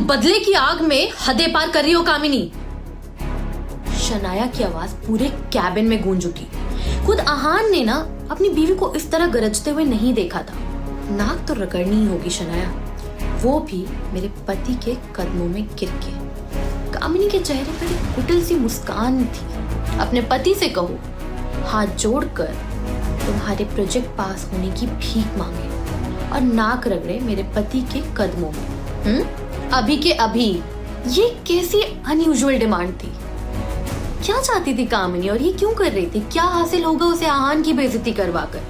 बदले की आग में हदें पार कर रही हो कामिनी। शनाया की आवाज पूरे कैबिन में गूंज उठी। खुद आहान ने ना अपनी बीवी को इस तरह गरजते हुए नहीं देखा था। नाक तो रगड़नी ही होगी शनाया, वो भी मेरे पति के कदमों में गिर के। कामिनी के चेहरे पर एक कुटिल सी मुस्कान थी। अपने पति से कहो, हाथ जोड़कर तुम्हारे प्रोजेक्ट पास होने की भीख मांगे और नाक रगड़े मेरे पति के कदमों में। अभी के अभी। ये कैसी अनयूजुअल डिमांड थी? क्या चाहती थी कामिनी और ये क्यों कर रही थी? क्या हासिल होगा उसे आहान की बेइज्जती करवाकर?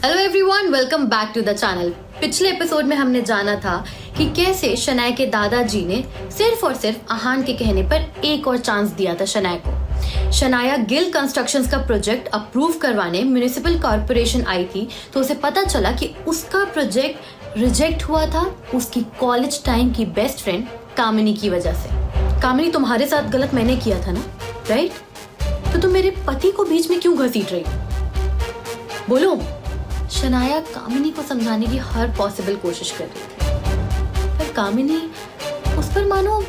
Hello everyone, welcome back to the channel. पिछले एपिसोड में हमने जाना था कि कैसे शनाया के दादाजी ने सिर्फ और सिर्फ आहान के कहने पर एक और चांस दिया था शनाया को। शनाया गिल कंस्ट्रक्शंस का प्रोजेक्ट अप्रूव करवाने म्युनिसिपल कॉर्पोरेशन आई थी, तो उसे पता चला कि उसका प्रोजेक्ट रिजेक्ट हुआ था उसकी कॉलेज टाइम की बेस्ट फ्रेंड कामिनी की वजह से। कामिनी, तुम्हारे साथ गलत मैंने किया था ना, राइट? तो तुम मेरे पति को बीच में क्यों घसीट रही? बोलो। शनाया कामिनी को समझाने की हर पॉसिबल कोशिश कर रही थी, पर कामिनी उस पर मानो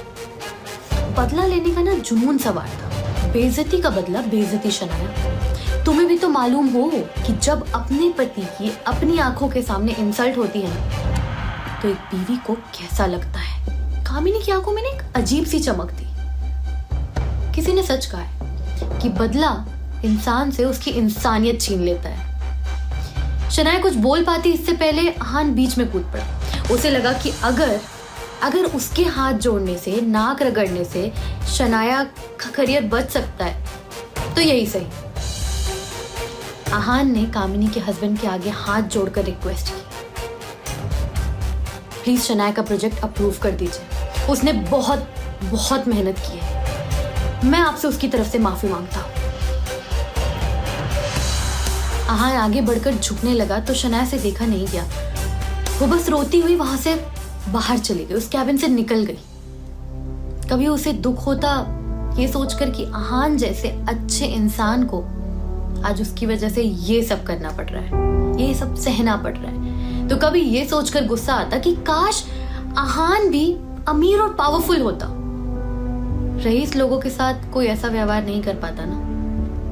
बदला लेने का ना जुनून सवार था। बेइज्जती का बदला बेइज्जती। शनाया, तुम्हें भी तो मालूम हो कि जब अपने पति की अपनी आंखों के सामने इंसल्ट होती है ना, तो एक बीवी को कैसा लगता है। कामिनी की आंखों में एक अजीब सी चमक थी। किसी ने सच कहा है कि बदला इंसान से उसकी इंसानियत छीन लेता है। शनाया कुछ बोल पाती इससे पहले आहान बीच में कूद पड़ा। उसे लगा कि अगर उसके हाथ जोड़ने से, नाक रगड़ने से शनाया का करियर बच सकता है तो यही सही। आहान ने कामिनी के हस्बैंड के आगे हाथ जोड़कर रिक्वेस्ट की, प्लीज शनाया का प्रोजेक्ट अप्रूव कर दीजिए। उसने बहुत बहुत मेहनत की है, मैं आपसे उसकी तरफ से माफी मांगता हूं। आहान आगे बढ़कर झुकने लगा तो शनाया से देखा नहीं गया। वो बस रोती हुई वहां से बाहर चली गई, उस कैबिन से निकल गई। कभी उसे दुख होता ये सोचकर कि आहान जैसे अच्छे इंसान को आज उसकी वजह से ये सब करना पड़ रहा है, ये सब सहना पड़ रहा है, तो कभी ये सोचकर गुस्सा आता कि काश आहान भी अमीर और पावरफुल होता। रईस लोगों के साथ कोई ऐसा व्यवहार नहीं कर पाता ना।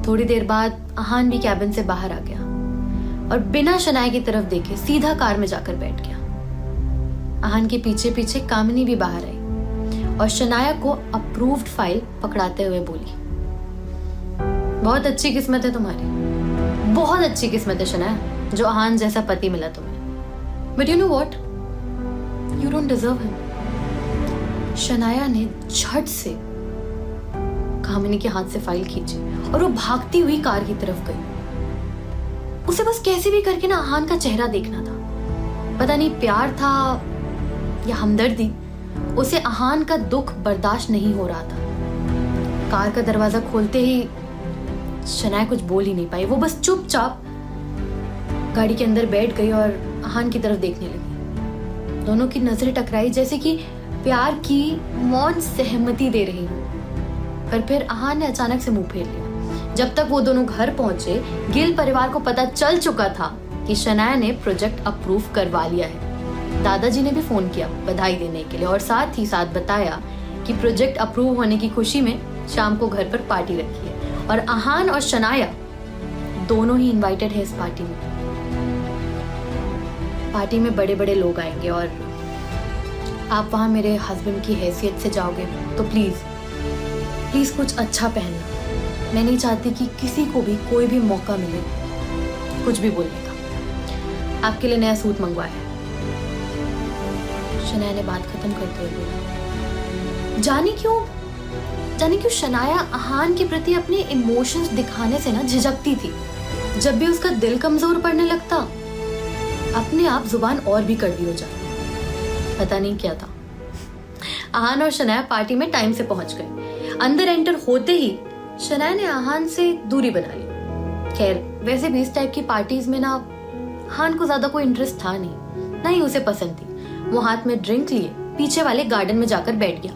थोड़ी देर बाद आहान भी कैबिन से बाहर आ गया और बिना शनाया की तरफ देखे सीधा कार में जाकर बैठ गया। आहान के पीछे पीछे कामिनी भी बाहर आई और शनाया को अप्रूव्ड फाइल पकड़ाते हुए बोली, बहुत अच्छी किस्मत है तुम्हारी, बहुत अच्छी किस्मत है शनाया, जो आहान जैसा पति मिला तुम्हें। But you know what, you don't deserve him. Shanaya ने झट से कामिनी के हाथ से फाइल खींची और वो भागती हुई कार की तरफ गई। उसे बस कैसे भी करके ना आहान का चेहरा देखना था। पता नहीं प्यार था या हमदर्दी, उसे आहान का दुख बर्दाश्त नहीं हो रहा था। कार का दरवाजा खोलते ही शनाया कुछ बोल ही नहीं पाई। वो बस चुपचाप गाड़ी के अंदर बैठ गई और आहान की तरफ देखने लगी। दोनों की नजरें टकराई, जैसे कि प्यार की मौन सहमति दे रही हो। पर फिर आहान ने अचानक से मुंह फेर लिया। जब तक वो दोनों घर पहुंचे, गिल परिवार को पता चल चुका था कि शनाया ने प्रोजेक्ट अप्रूव करवा लिया है। दादाजी ने भी फोन किया बधाई देने के लिए और साथ ही साथ बताया कि प्रोजेक्ट अप्रूव होने की खुशी में शाम को घर पर पार्टी रखी है और आहान और शनाया दोनों ही इनवाइटेड है इस पार्टी में। पार्टी में बड़े बड़े लोग आएंगे और आप वहां मेरे हस्बैंड की हैसियत से जाओगे तो प्लीज प्लीज कुछ अच्छा पहनना। मैं नहीं चाहती कि किसी को भी कोई भी मौका मिले कुछ भी बोलने का। आपके लिए नया सूट मंगवाया है। शनाया ने बात खत्म करते हुए बोला, जाने क्यों शनाया आहान के प्रति अपने इमोशंस दिखाने से ना झिझकती थी। जब भी उसका दिल कमजोर पड़ने लगता, अपने आप जुबान और भी कड़वी हो जाती। पता नहीं क्या था। आहान और शनाया पार्टी में टाइम से पहुंच गए। अंदर एंटर होते ही शनाया ने आहान से दूरी बना ली। खैर, वैसे भी इस टाइप की पार्टीज में ना आहान को ज्यादा कोई इंटरेस्ट था नहीं, ना ही उसे पसंद थी। वो हाथ में ड्रिंक लिए पीछे वाले गार्डन में जाकर बैठ गया।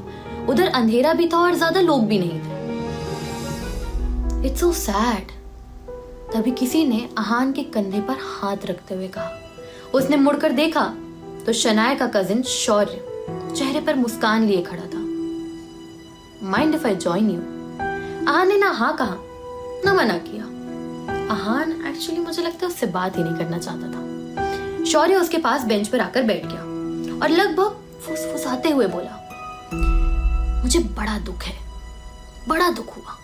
उधर अंधेरा भी था और ज्यादा लोग भी नहीं थे। It's so sad. तभी किसी ने आहान के कंधे पर हाथ रखते हुए कहा। उसने मुड़कर देखा तो शनाया का कजिन शौर्य चेहरे पर मुस्कान लिए खड़ा था। Mind if I join you? Aahan ने ना हाँ कहा ना मना किया। आहान एक्चुअली मुझे लगता है उससे बात ही नहीं करना चाहता था। शौर्य उसके पास बेंच पर आकर बैठ गया और लगभग फुसफुसाते हुए बोला, मुझे बड़ा दुख है, बड़ा दुख हुआ।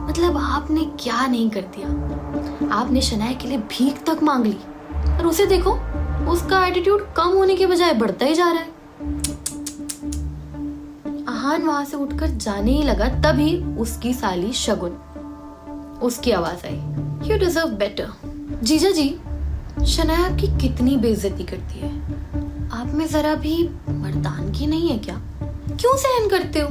मतलब आपने क्या नहीं कर दिया। आपने शनाया के लिए भीख तक मांग ली और उसे देखो, उसका एटीट्यूड कम होने के बजाय बढ़ता ही जा रहा है। आहान वहां से उठकर जाने ही लगा, तभी उसकी साली शगुन, उसकी आवाज आई, यू डिजर्व बेटर। जीजा जी, शनाया आपकी कितनी बेइज्जती करती है। आप में जरा भी मर्दानगी नहीं है क्या? क्यों सहन करते हो?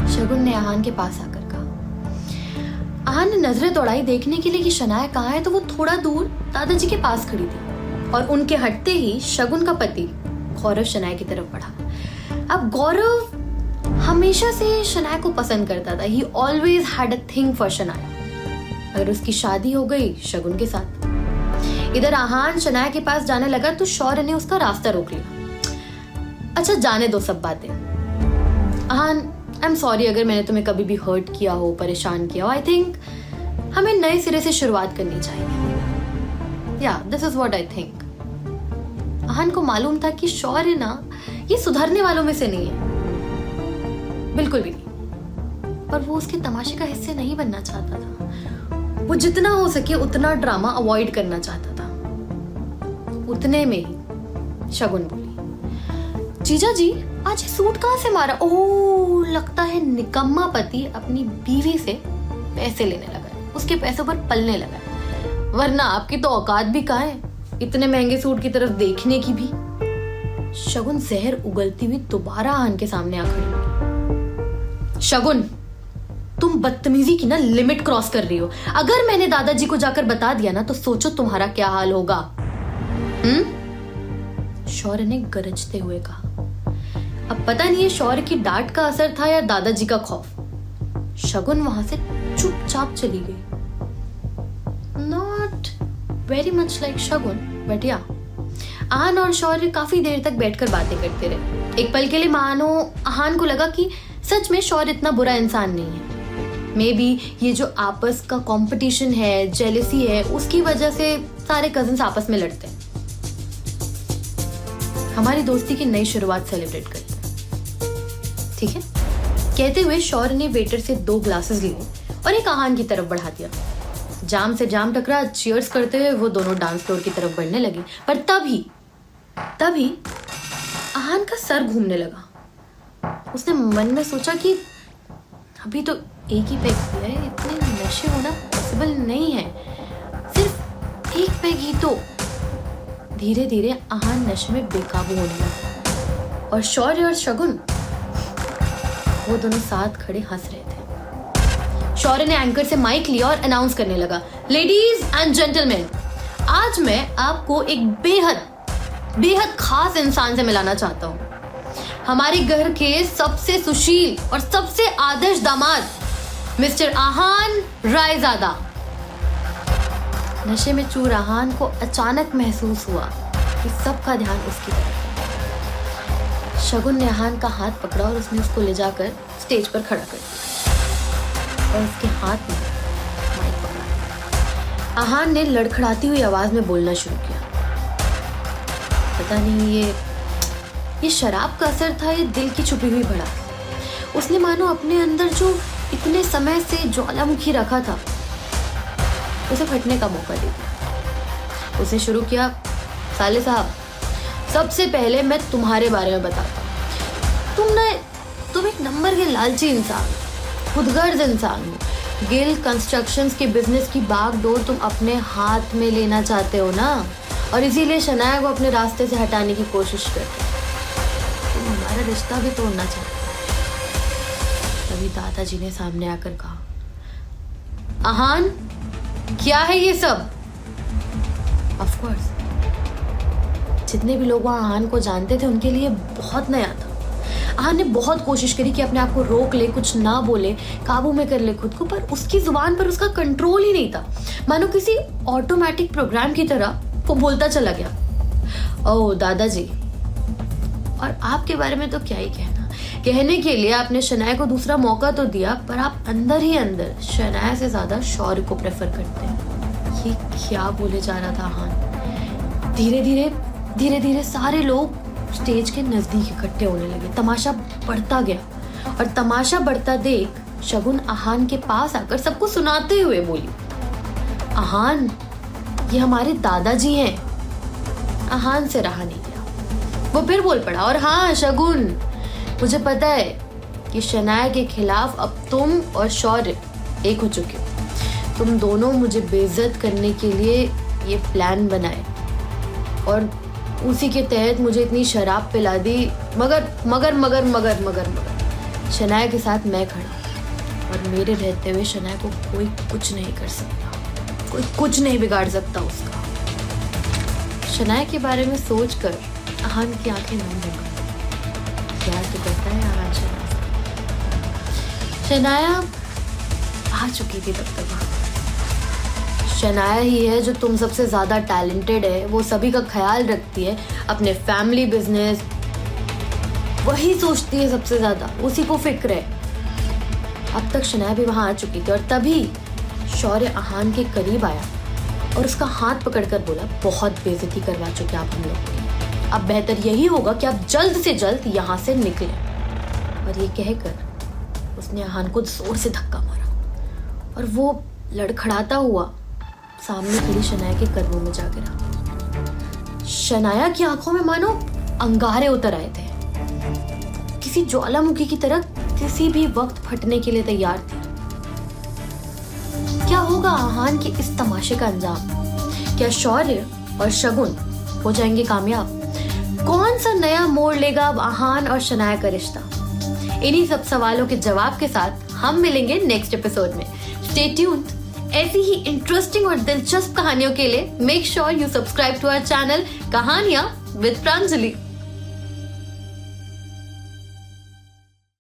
शगुन ने आहान के पास आकर कहा। आहान ने नजरें दौड़ाई देखने के लिए कि शनाया कहाँ है, तो वो थोड़ा दूर दादाजी के पास खड़ी थी और उनके हटते ही शगुन का पति गौरव शनाया की तरफ बढ़ा। अब गौरव हमेशा से शनाया को पसंद करता था। He always had a thing for Shanaya. अगर उसकी शादी हो गई शगुन के साथ। इधर आहान शनाया के पास जाने लगा तो शौर्य ने उसका रास्ता रोक लिया। अच्छा जाने दो सब बातें। आहान, आई एम सॉरी अगर मैंने तुम्हें कभी भी हर्ट किया हो, परेशान किया हो। आई थिंक हमें नए सिरे से शुरुआत करनी चाहिए। Yeah this is what I think. Aahan को मालूम था कि शौर्य ना ये सुधरने वालों में से नहीं है, बिल्कुल भी नहीं। पर वो उसके तमाशे का हिस्सा नहीं बनना चाहता था। वो जितना हो सके उतना ड्रामा अवॉइड करना चाहता था। उतने में ही शगुन बोली, जीजा जी आज ये सूट कहाँ से मारा? ओह, लगता है निकम्मा पति अपनी बीवी से पैसे लेने लगा है, उसके पैसों पर पलने लगा है। वरना आपकी तो औकात भी कहाँ है इतने महंगे सूट की तरफ देखने की भी। शगुन जहर उगलती हुई दोबारा आहान के सामने आ खड़ी। शगुन, तुम बदतमीजी की ना लिमिट क्रॉस कर रही हो। अगर मैंने दादाजी को जाकर बता दिया ना तो सोचो तुम्हारा क्या हाल होगा। शौर्य ने गरजते हुए कहा। अब पता नहीं है शौर्य की डांट का असर था या दादाजी का खौफ। शगुन वहां से चुपचाप चली गई। Not very much like Shagun, but या आहान और शौर्य काफी देर तक बैठकर बातें करते रहे। एक पल के लिए मानो आहान को लगा कि सच में शौर्य इतना बुरा इंसान नहीं है। मे बी ये जो आपस का कंपटीशन है, जेलेसी है, उसकी वजह से सारे कजिन्स आपस में लड़ते हैं। हमारी दोस्ती की नई शुरुआत सेलिब्रेट करते हैं, ठीक है? कहते हुए शौर्य ने वेटर से 2 ग्लासेस लिए और एक आहान की तरफ बढ़ा दिया। जाम से जाम टकरा, चीयर्स करते हुए वो दोनों डांस फ्लोर की तरफ बढ़ने लगे। पर तभी आहान का सर घूमने लगा। उसने मन में सोचा कि अभी तो एक ही पैग पिया है, इतने नशे होना पॉसिबल नहीं है, सिर्फ एक पैग ही तो। धीरे धीरे आहान नशे में बेकाबू होने लगा और शौर्य और शगुन वो दोनों साथ खड़े हंस रहे थे। शौर्य ने एंकर से माइक लिया और अनाउंस करने लगा, लेडीज एंड जेंटलमैन, आज मैं आपको एक बेहद खास इंसान से मिलाना चाहता हूँ। हमारे घर के सबसे सुशील और सबसे आदर्श दामाद मिस्टर आहान रायजादा। नशे में चूर आहान को अचानक महसूस हुआ कि सबका ध्यान उसकी तरफ। शगुन ने आहान का हाथ पकड़ा और उसने उसको ले जाकर स्टेज पर खड़ा कर दिया और उसके हाथ में माइक पकड़ा। आहान ने लड़खड़ाती हुई आवाज में बोलना शुरू किया। पता नहीं ये शराब का असर था, ये दिल की छुपी हुई भड़ास। उसने मानो अपने अंदर जो इतने समय से ज्वालामुखी रखा था उसे फटने का मौका दे दिया। उसने शुरू किया, साले साहब, सबसे पहले मैं तुम्हारे बारे में बताता हूँ। तुम एक नंबर के लालची इंसान, खुदगर्ज इंसान हो। गिल कंस्ट्रक्शंस के बिजनेस की बागडोर तुम अपने हाथ में लेना चाहते हो ना, और इसीलिए शनाया को अपने रास्ते से हटाने की कोशिश करते हो। तुम हमारा रिश्ता भी तोड़ना चाहते हो। तभी दादाजी ने सामने आकर कहा, आहान, क्या है ये सब? ऑफ कोर्स जितने भी लोग वहाँ आहान को जानते थे उनके लिए बहुत नया था। आहान ने बहुत कोशिश करी कि अपने आप को रोक ले, कुछ ना बोले, काबू में कर ले खुद को, पर उसकी जुबान पर उसका कंट्रोल ही नहीं था। मानो किसी ऑटोमेटिक प्रोग्राम की तरह वो बोलता चला गया। ओह दादाजी, और आपके बारे में तो क्या ही कहना, कहने के लिए आपने शनाया को दूसरा मौका तो दिया, पर आप अंदर ही अंदर शनाया से ज्यादा शौर्य को प्रेफर करते हैं। ये क्या बोले जा रहा था आहान? धीरे धीरे सारे लोग स्टेज के नजदीक इकट्ठे होने लगे। तमाशा बढ़ता गया और तमाशा बढ़ता देख शगुन आहान के पास आकर सबको सुनाते हुए बोली, आहान, ये हमारे दादाजी हैं। आहान से रहा नहीं गया, वो फिर बोल पड़ा, और हाँ शगुन, मुझे पता है कि शनाया के खिलाफ अब तुम और शौर्य एक हो चुके हो। तुम दोनों मुझे बेइज्जत करने के लिए ये प्लान बनाए और उसी के तहत मुझे इतनी शराब पिला दी, मगर शनाया के साथ मैं खड़ा और मेरे रहते हुए शनाया को कोई कुछ नहीं कर सकता, कोई कुछ नहीं बिगाड़ सकता उसका। शनाया के बारे में सोचकर आहान की आंखें नम हो गई। प्यार तो करता है आहान शनाया से। शनाया आ चुकी थी तब तक। शनाया ही है जो तुम सबसे ज्यादा टैलेंटेड है, वो सभी का ख्याल रखती है, अपने फैमिली बिजनेस वही सोचती है सबसे ज्यादा, उसी को फिक्र है। अब तक शनाया भी वहां आ चुकी थी और तभी शौर्य आहान के करीब आया और उसका हाथ पकड़कर बोला, बहुत बेइज्जती करवा चुके आप हम लोग की, अब बेहतर यही होगा कि आप जल्द से जल्द यहाँ से निकलें। और ये कहकर उसने आहान को जोर से धक्का मारा और वो लड़खड़ाता हुआ सामने खड़ी शनाया के कदमों में जा गिरा। शनाया की आंखों में मानो अंगारे उतर आए थे, किसी ज्वालामुखी की तरह किसी भी वक्त फटने के लिए तैयार थी। क्या होगा आहान के इस तमाशे का अंजाम? क्या शौर्य और शगुन हो जाएंगे कामयाब? कौन सा नया मोड़ लेगा अब आहान और शनाया का रिश्ता? इन्हीं सब सवालों के जवाब के साथ हम मिलेंगे नेक्स्ट एपिसोड में। Stay tuned. ऐसी ही इंटरेस्टिंग और दिलचस्प कहानियों के लिए make sure you subscribe to our channel कहानियां विद प्रांजलि।